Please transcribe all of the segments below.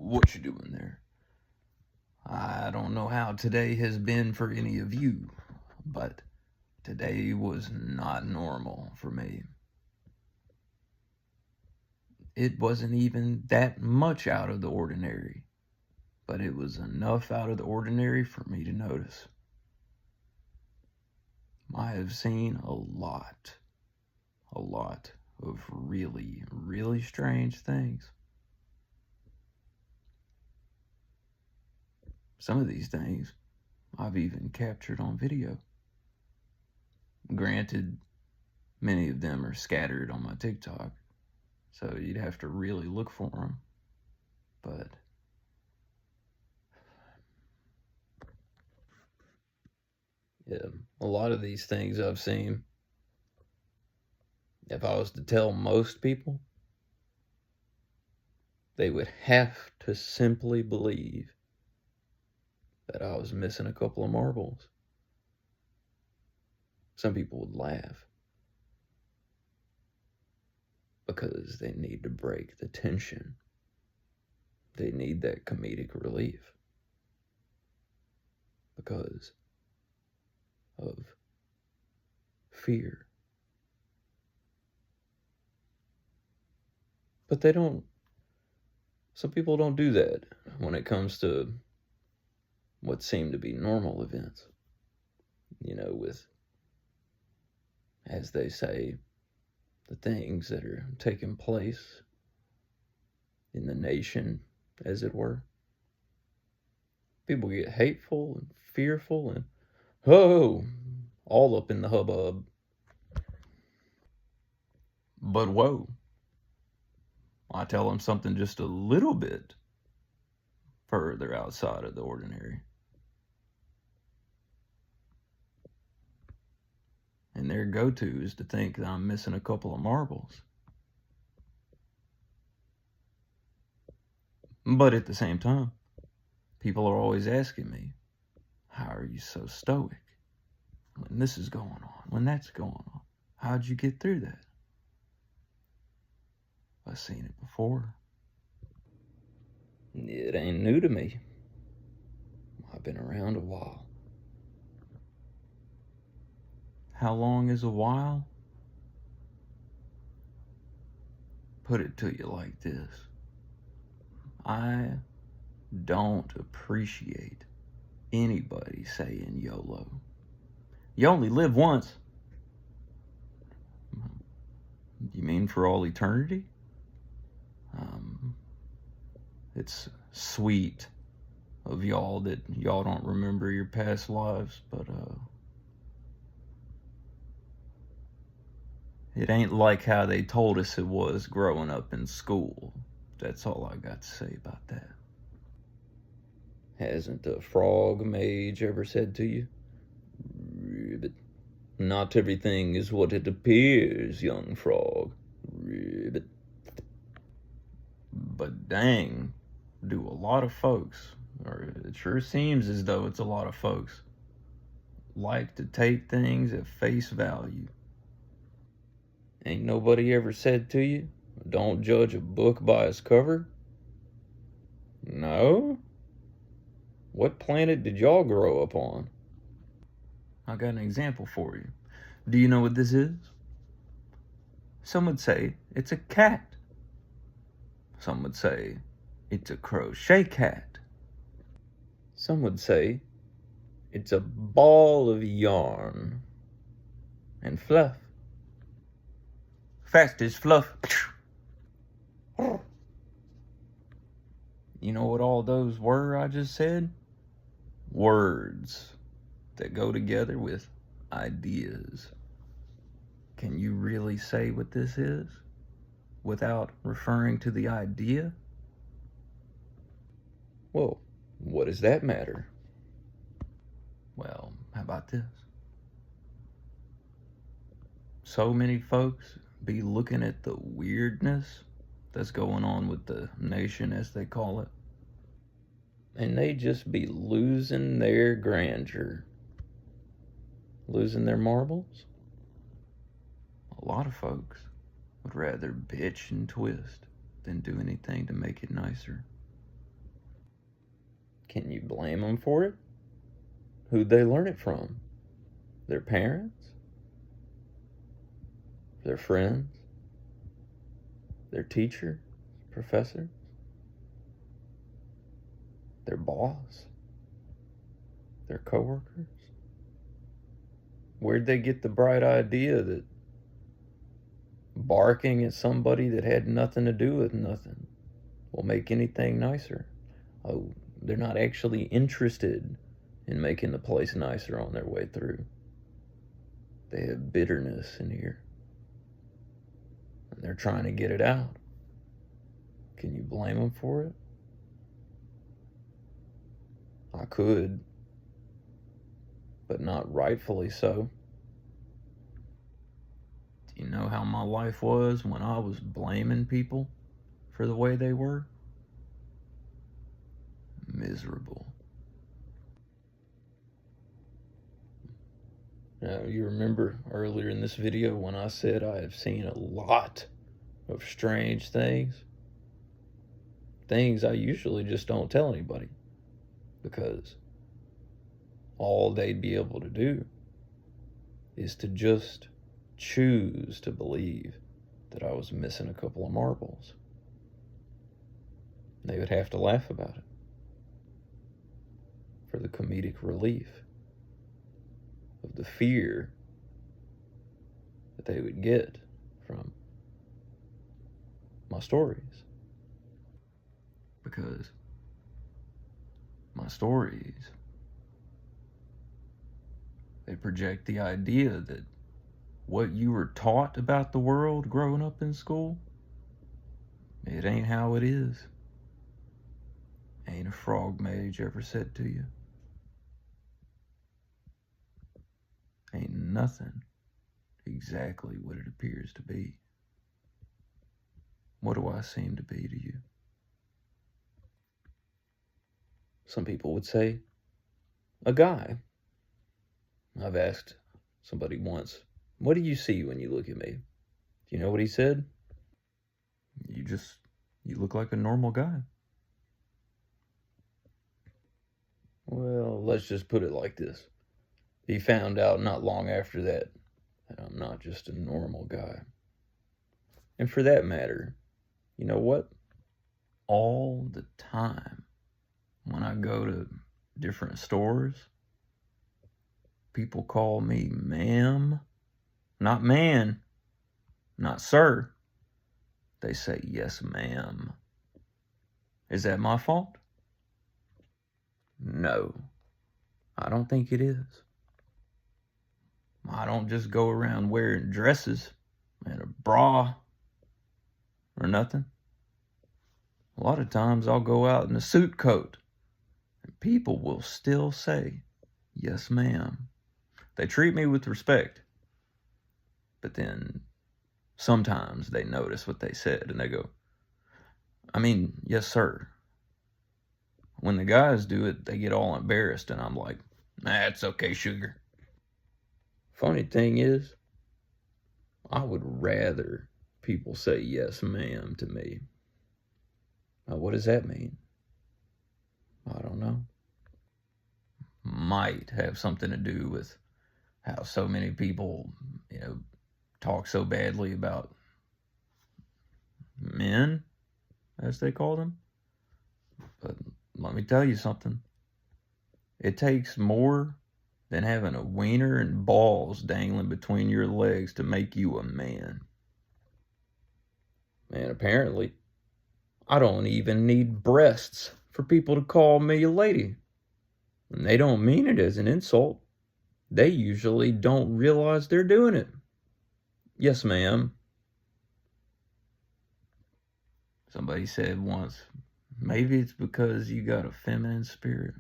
What you doing there? I don't know how today has been for any of you, but today was not normal for me. It wasn't even that much out of the ordinary, but it was enough out of the ordinary for me to notice. I have seen a lot of really, really strange things. Some of these things I've even captured on video. Granted, many of them are scattered on my TikTok, so you'd have to really look for them. But yeah, a lot of these things I've seen, if I was to tell most people, they would have to simply believe that I was missing a couple of marbles. Some people would laugh because they need to break the tension. They need that comedic relief because of fear. But some people don't do that when it comes to what seem to be normal events. With, as they say, the things that are taking place in the nation, as it were. People get hateful and fearful and, all up in the hubbub. But whoa, I tell them something just a little bit further outside of the ordinary, and their go-to is to think that I'm missing a couple of marbles. But at the same time, people are always asking me, how are you so stoic when this is going on, when that's going on? How'd you get through that? I've seen it before. It ain't new to me. I've been around a while. How long is a while? Put it to you like this. I don't appreciate anybody saying YOLO. You only live once. You mean for all eternity? It's sweet of y'all that y'all don't remember your past lives, but it ain't like how they told us it was growing up in school. That's all I got to say about that. Hasn't the frog mage ever said to you, "Ribbit, not everything is what it appears, young frog. Ribbit." But dang, do a lot of folks, or it sure seems as though it's a lot of folks, like to take things at face value. Ain't nobody ever said to you, don't judge a book by its cover? No? What planet did y'all grow up on? I got an example for you. Do you know what this is? Some would say it's a cat. Some would say it's a crochet cat. Some would say it's a ball of yarn and fluff. Fast as fluff. You know what all those were I just said? Words that go together with ideas. Can you really say what this is without referring to the idea? Well, what does that matter? Well, how about this? So many folks be looking at the weirdness that's going on with the nation, as they call it, and they just be losing their grandeur, losing their marbles. A lot of folks would rather bitch and twist than do anything to make it nicer. Can you blame them for it? Who'd they learn it from? Their parents? Their friends? Their teacher? Professor? Their boss? Their coworkers? Where'd they get the bright idea that barking at somebody that had nothing to do with nothing will make anything nicer? Oh, they're not actually interested in making the place nicer on their way through. They have bitterness in here, and they're trying to get it out. Can you blame them for it? I could, but not rightfully so. Do you know how my life was when I was blaming people for the way they were? Miserable. Now, you remember earlier in this video when I said I have seen a lot of strange things? Things I usually just don't tell anybody, because all they'd be able to do is to just choose to believe that I was missing a couple of marbles. They would have to laugh about it for the comedic relief of the fear that they would get from my stories. Because my stories, they project the idea that what you were taught about the world growing up in school, it ain't how it is. Ain't a frog mage ever said to you. Ain't nothing exactly what it appears to be. What do I seem to be to you? Some people would say, a guy. I've asked somebody once, what do you see when you look at me? Do you know what he said? You look like a normal guy. Well, let's just put it like this. He found out not long after that I'm not just a normal guy. And for that matter, you know what? All the time, when I go to different stores, people call me ma'am, not man, not sir. They say, yes, ma'am. Is that my fault? No, I don't think it is. I don't just go around wearing dresses and a bra or nothing. A lot of times I'll go out in a suit coat and people will still say, yes, ma'am. They treat me with respect, but then sometimes they notice what they said and they go, I mean, yes, sir. When the guys do it, they get all embarrassed and I'm like, nah, it's okay, sugar. Funny thing is, I would rather people say yes, ma'am to me. Now, what does that mean? I don't know. Might have something to do with how so many people, talk so badly about men, as they call them. But let me tell you something. It takes more than having a wiener and balls dangling between your legs to make you a man. And apparently, I don't even need breasts for people to call me a lady. And they don't mean it as an insult. They usually don't realize they're doing it. Yes, ma'am. Somebody said once, maybe it's because you got a feminine spirit.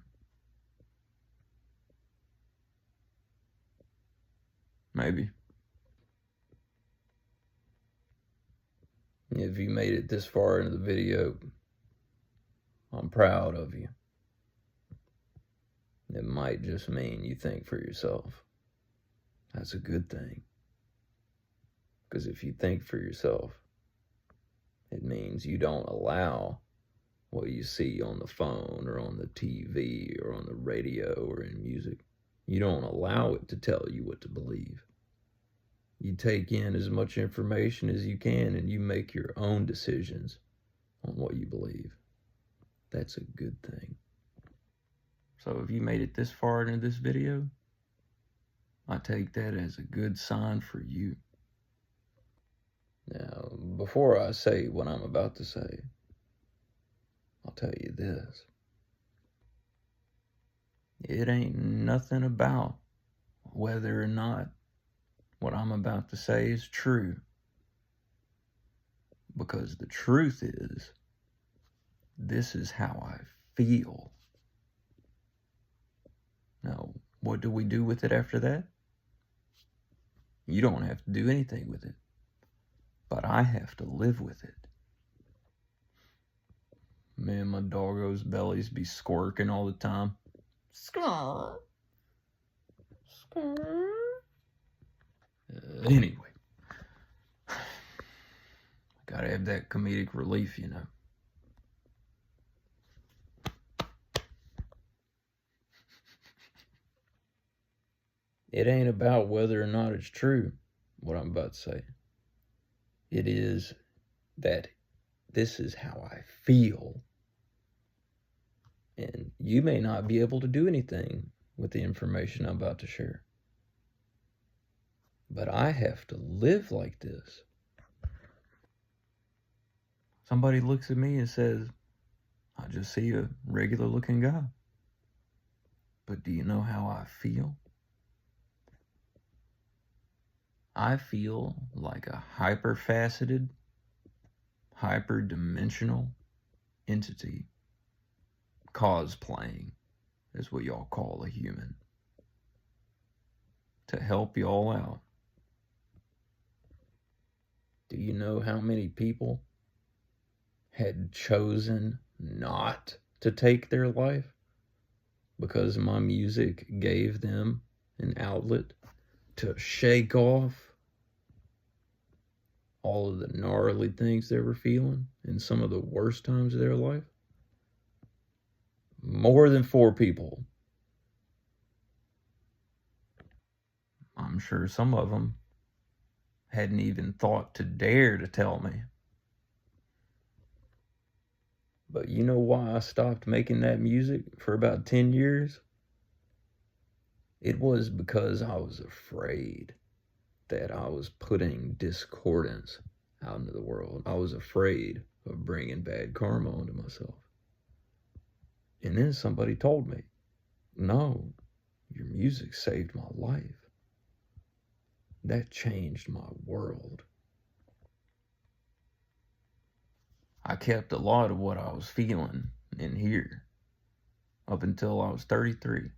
Maybe. If you made it this far into the video, I'm proud of you. It might just mean you think for yourself. That's a good thing. Because if you think for yourself, it means you don't allow what you see on the phone or on the TV or on the radio or in music. You don't allow it to tell you what to believe. You take in as much information as you can and you make your own decisions on what you believe. That's a good thing. So if you made it this far into this video, I take that as a good sign for you. Now, before I say what I'm about to say, I'll tell you this. It ain't nothing about whether or not what I'm about to say is true. Because the truth is, this is how I feel. Now, what do we do with it after that? You don't have to do anything with it. But I have to live with it. Man, my doggo's bellies be squirking all the time. Skrr. Skrr. Anyway. Gotta have that comedic relief, you know. It ain't about whether or not it's true, what I'm about to say. It is that this is how I feel. And you may not be able to do anything with the information I'm about to share. But I have to live like this. Somebody looks at me and says, I just see a regular looking guy. But do you know how I feel? I feel like a hyper-faceted, hyper-dimensional entity cosplaying is what y'all call a human. To help y'all out. Do you know how many people had chosen not to take their life because my music gave them an outlet to shake off all of the gnarly things they were feeling in some of the worst times of their life? More than 4 people. I'm sure some of them hadn't even thought to dare to tell me. But you know why I stopped making that music for about 10 years? It was because I was afraid that I was putting discordance out into the world. I was afraid of bringing bad karma onto myself. And then somebody told me, no, your music saved my life. That changed my world. I kept a lot of what I was feeling in here up until I was 33.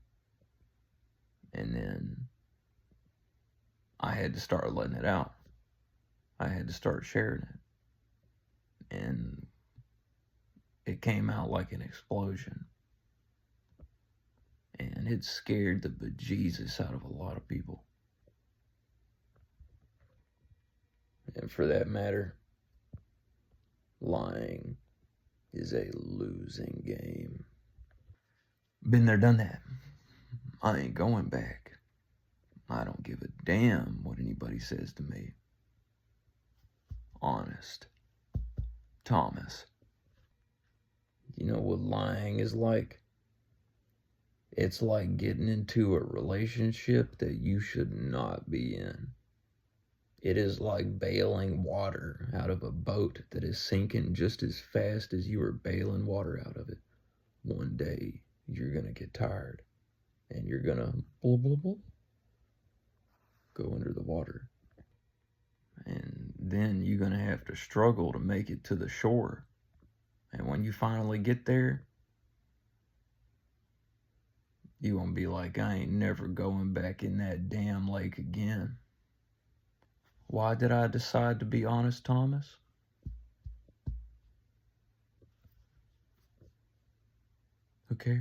And then I had to start letting it out. I had to start sharing it. And it came out like an explosion. And it scared the bejesus out of a lot of people. And for that matter, lying is a losing game. Been there, done that. I ain't going back. I don't give a damn what anybody says to me. Honest. Thomas. You know what lying is like? It's like getting into a relationship that you should not be in. It is like bailing water out of a boat that is sinking just as fast as you are bailing water out of it. One day, you're going to get tired, and you're going to go under the water. And then you're going to have to struggle to make it to the shore. And when you finally get there, you're going to be like, I ain't never going back in that damn lake again. Why did I decide to be honest, Thomas? Who cares?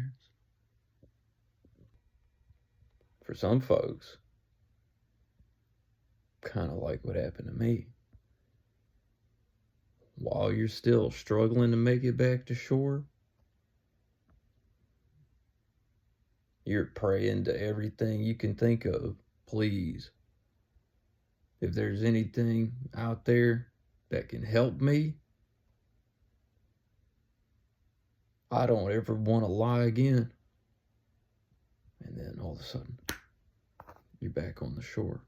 For some folks, kind of like what happened to me. while you're still struggling to make it back to shore, you're praying to everything you can think of. Please, if there's anything out there that can help me, I don't ever want to lie again. And then all of a sudden, you're back on the shore.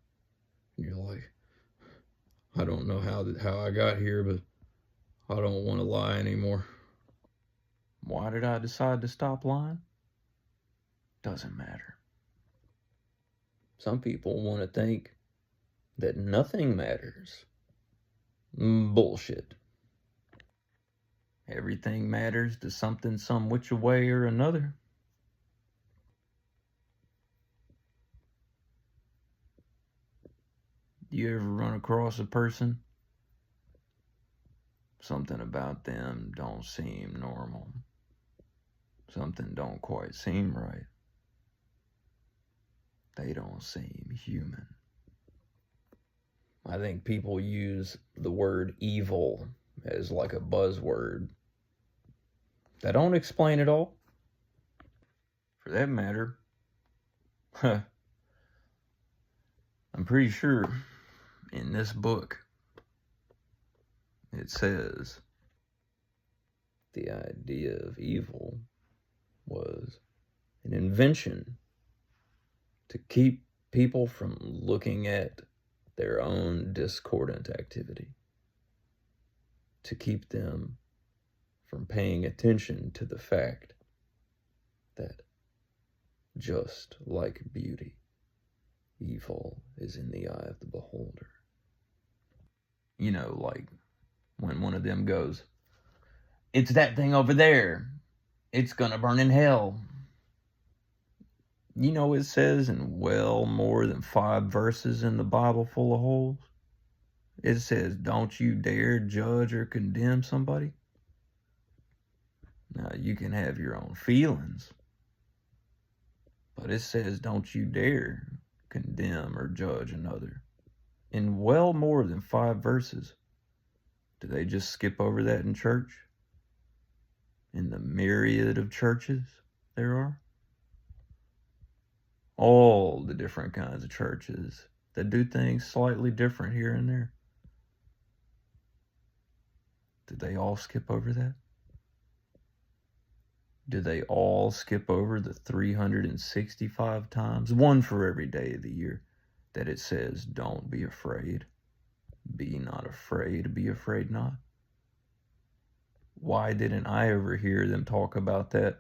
And you're like, I don't know how I got here, but I don't want to lie anymore. Why did I decide to stop lying? Doesn't matter. Some people want to think that nothing matters. Bullshit. Everything matters to something, some which way or another. You ever run across a person? Something about them don't seem normal. Something don't quite seem right. They don't seem human. I think people use the word evil as like a buzzword. That don't explain it all. For that matter, I'm pretty sure in this book it says the idea of evil was an invention to keep people from looking at their own discordant activity, to keep them from paying attention to the fact that just like beauty, evil is in the eye of the beholder. You know, like when one of them goes, it's that thing over there. It's gonna burn in hell. You know, it says in well more than 5 verses in the Bible full of holes. It says, don't you dare judge or condemn somebody. Now, you can have your own feelings, but it says, don't you dare condemn or judge another. In well more than 5 verses. Do they just skip over that in church? In the myriad of churches there are? All the different kinds of churches that do things slightly different here and there. Did they all skip over that? Do they all skip over the 365 times, one for every day of the year, that it says, don't be afraid, be not afraid, be afraid not? Why didn't I ever hear them talk about that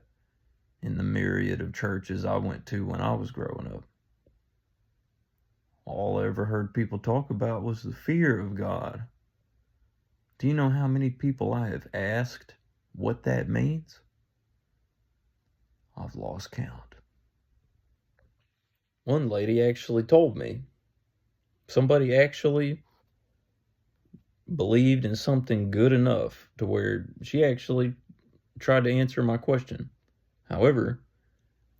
in the myriad of churches I went to when I was growing up? All I ever heard people talk about was the fear of God. Do you know how many people I have asked what that means? I've lost count. One lady actually told me. Somebody actually believed in something good enough to where she actually tried to answer my question. However,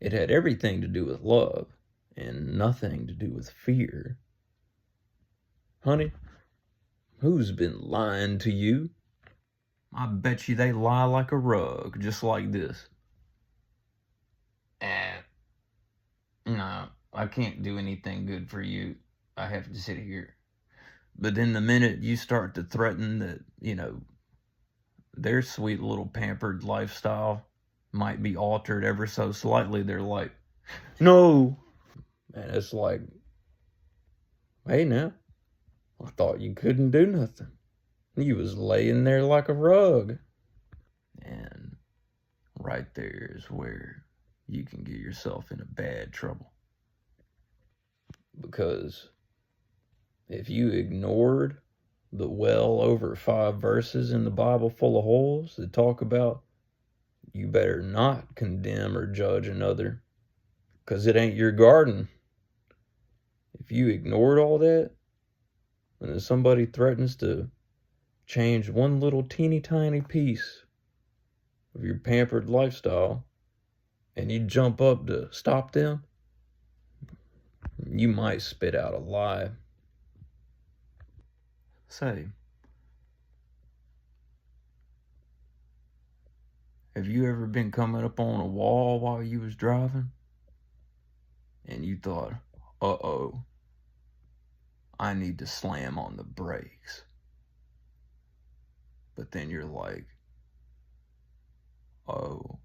it had everything to do with love and nothing to do with fear. Honey, who's been lying to you? I bet you they lie like a rug, just like this. No, I can't do anything good for you. I have to sit here. But then the minute you start to threaten that, their sweet little pampered lifestyle might be altered ever so slightly, they're like, no. And it's like, hey now, I thought you couldn't do nothing. You was laying there like a rug. And right there is where you can get yourself into bad trouble. Because if you ignored the well over 5 verses in the Bible full of holes that talk about you better not condemn or judge another, because it ain't your garden. If you ignored all that, and if somebody threatens to change one little teeny tiny piece of your pampered lifestyle, and you jump up to stop them, you might spit out a lie. Say, Have you ever been coming up on a wall while you was driving? And you thought, uh-oh, I need to slam on the brakes. But then you're like, oh,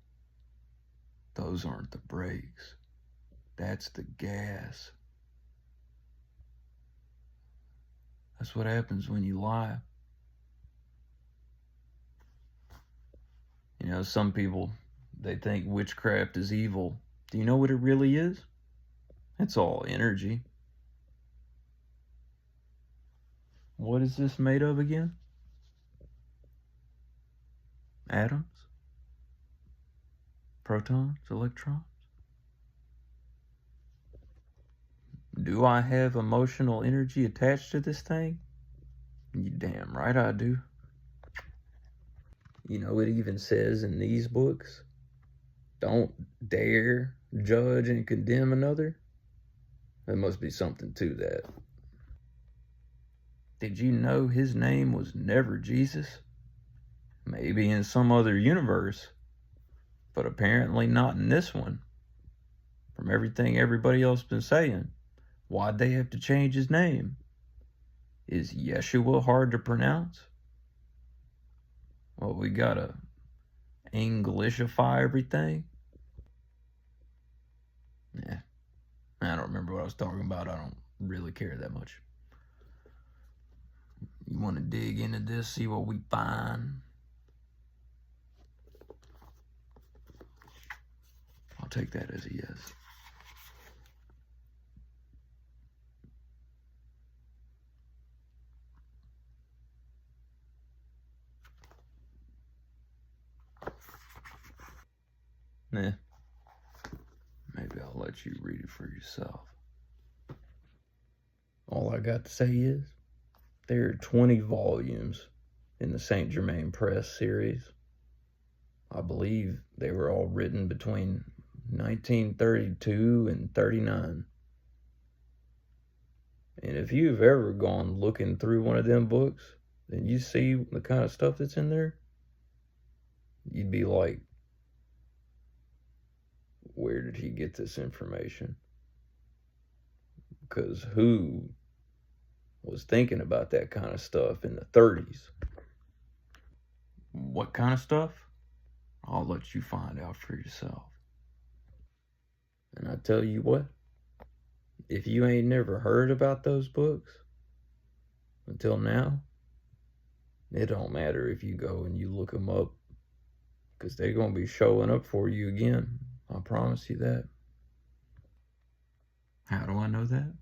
those aren't the brakes. That's the gas. That's what happens when you lie. You know, some people, they think witchcraft is evil. Do you know what it really is? It's all energy. What is this made of again? Atoms? Protons? Electrons? Do I have emotional energy attached to this thing? You damn right I do. You know, it even says in these books, don't dare judge and condemn another. There must be something to that. Did you know his name was never Jesus? Maybe in some other universe, but apparently not in this one. From everything everybody else been saying, why'd they have to change his name? Is Yeshua hard to pronounce? Well, we gotta Englishify everything? Yeah, I don't remember what I was talking about. I don't really care that much. You want to dig into this, see what we find? I'll take that as a yes. Nah, maybe I'll let you read it for yourself. All I got to say is, there are 20 volumes in the St. Germain Press series. I believe they were all written between 1932 and 39. And if you've ever gone looking through one of them books, and you see the kind of stuff that's in there, you'd be like, where did he get this information? Because who was thinking about that kind of stuff in the 30s? What kind of stuff? I'll let you find out for yourself. And I tell you what, if you ain't never heard about those books until now, it don't matter if you go and you look them up, because they're going to be showing up for you again. I promise you that. How do I know that?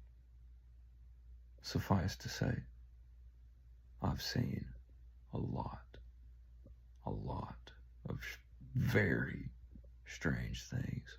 Suffice to say, I've seen a lot of very strange things.